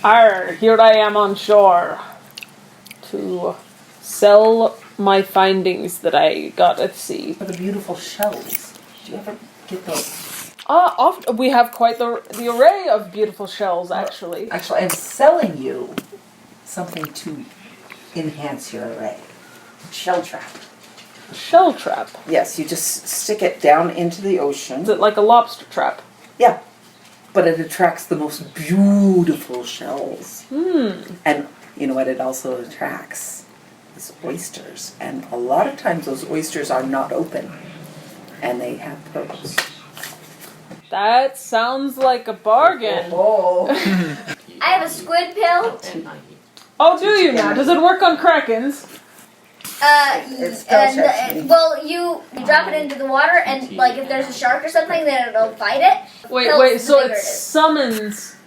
Arr, here I am on shore to sell my findings that I got at sea. For the beautiful shells. Do you ever get those? Often we have quite the array of beautiful shells, actually. Actually, I'm selling you something to enhance your array. Shell trap. Shell trap? Yes, you just stick it down into the ocean. Is it like a lobster trap? Yeah. But it attracts the most beautiful shells. And you know what it also attracts? Is oysters. And a lot of times those oysters are not open. And they have pearls. That sounds like a bargain. Oh. I have a squid pill. Oh, do you now? Does it work on krakens? It's spell checks me. Well, you drop it into the water, and like if there's a shark or something, then it'll fight it. Wait, so bigger it summons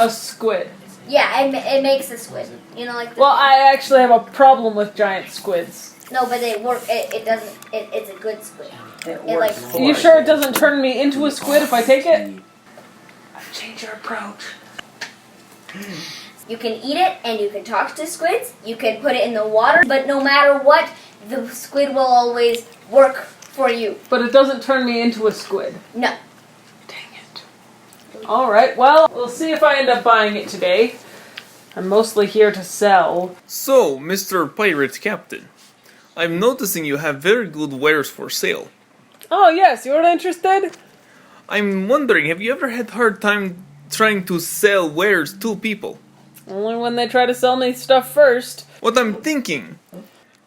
a squid. Yeah, it makes a squid. You know, like. Well, I actually have a problem with giant squids. No, but they work. It doesn't. It's a good squid. It It, works like- for Are you sure it doesn't turn me into a squid if I take it? Change your approach. You can eat it, and you can talk to squids. You can put it in the water, but no matter what, the squid will always work for you. But it doesn't turn me into a squid. No. Dang it. Alright, well, we'll see if I end up buying it today. I'm mostly here to sell. So, Mr. Pirate Captain, I'm noticing you have very good wares for sale. Oh yes, you're interested? I'm wondering, have you ever had hard time trying to sell wares to people? Only when they try to sell me stuff first. What I'm thinking,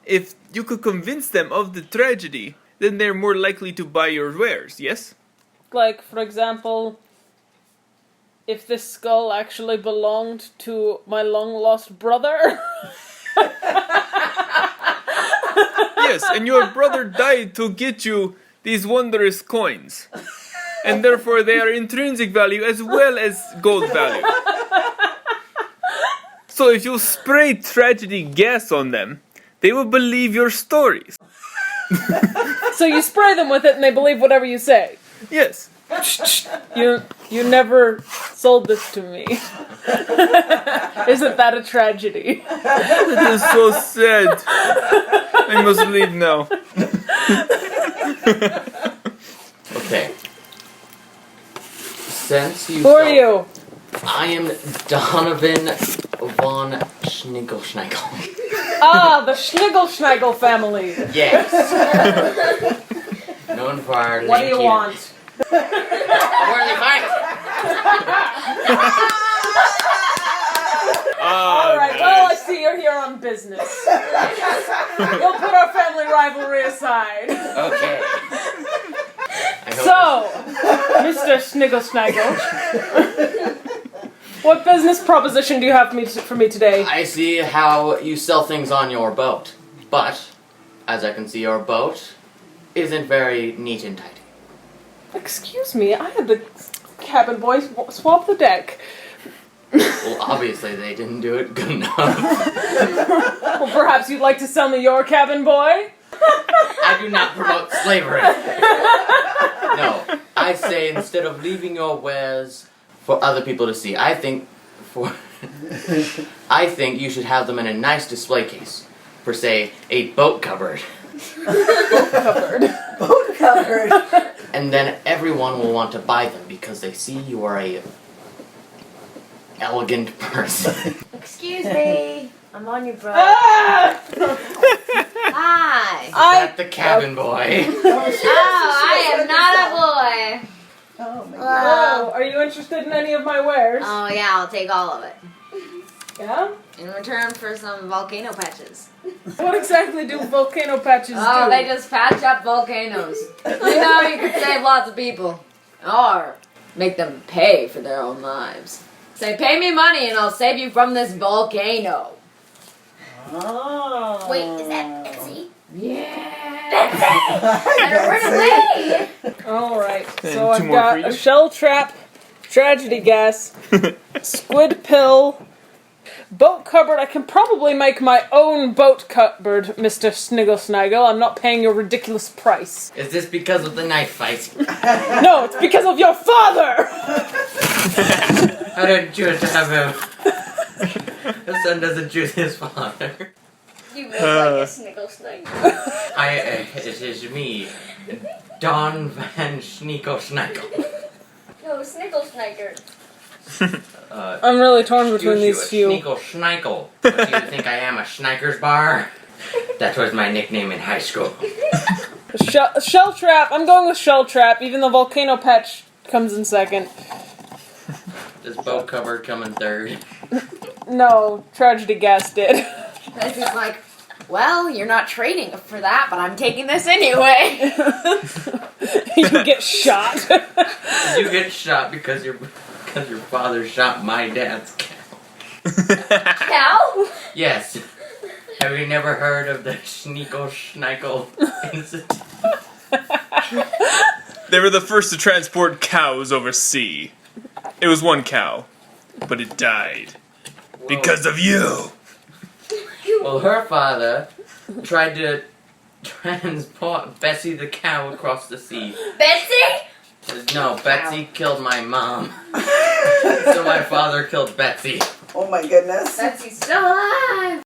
if you could convince them of the tragedy, then they're more likely to buy your wares, yes? Like, for example, if this skull actually belonged to my long-lost brother. Yes, and your brother died to get you these wondrous coins. And therefore they are intrinsic value as well as gold value. So if you spray tragedy gas on them, they will believe your stories. So you spray them with it and they believe whatever you say. Yes. You never sold this to me. Isn't that a tragedy? It is so sad. I must leave now. Okay. Since you Who are you? I am Donovan von Shneickle-Shneiggle. Ah, the Shneickle-Shneiggle family. Yes. Known for our What do you want? Worthy fight. Alright, well, I see you're here on business. We'll put our family rivalry aside. Okay. So, Mr. Shneickle-Shneiggle, what business proposition do you have for me today? I see how you sell things on your boat, but as I can see, your boat isn't very neat and tidy. Excuse me, I had the cabin boys swap the deck. Well, obviously they didn't do it good enough. Well, perhaps you'd like to sell me your cabin boy? I do not promote slavery. No, I say instead of leaving your wares for other people to see, I think you should have them in a nice display case for, say, a boat cupboard. Boat cupboard. And then everyone will want to buy them because they see you are a elegant person. Excuse me. I'm on your boat. Ah! Hi. Is that the cabin boy? Oh, I am not a boy. Oh my god. Hello, are you interested in any of my wares? Oh yeah, I'll take all of it. Yeah? In return for some volcano patches. What exactly do volcano patches do? Oh, they just patch up volcanoes. You know, you could save lots of people. Or make them pay for their own lives. Say, pay me money and I'll save you from this volcano. Oh. Wait, is that Betsy? Yeah. Better run away! Alright, And so two I've more got for you. a shell trap, tragedy gas, squid pill, boat cupboard. I can probably make my own boat cupboard, Mr. Shneickle-Shneiggle. I'm not paying your ridiculous price. Is this because of the knife fight? No, it's because of your father! I didn't choose to have him. The son doesn't choose his father. You look like a Shneickle-Shneiggle. It is me, Donovan Shneickle-Shneiggle. No, Shneickle-Shneiggle. I'm really torn between these few. Shneickle-Shneiggle. What do you think I am, a Schneikers bar? That was my nickname in high school. Shell Trap. I'm going with Shell Trap, even though Volcano Patch comes in second. Does boat cupboard come in third? No, Tragedy Gas did. Betsy's like, well, you're not trading for that, but I'm taking this anyway. You get shot. You get shot because your father shot my dad's cow. Cow? Yes. Have you never heard of the Shneickle-Shneiggle incident? They were the first to transport cows over sea. It was one cow, but it died. Because of you! Well, her father tried to transport Betsy the cow across the sea. Betsy? No, Betsy killed my mom. So my father killed Betsy. Oh my goodness. Betsy's still alive.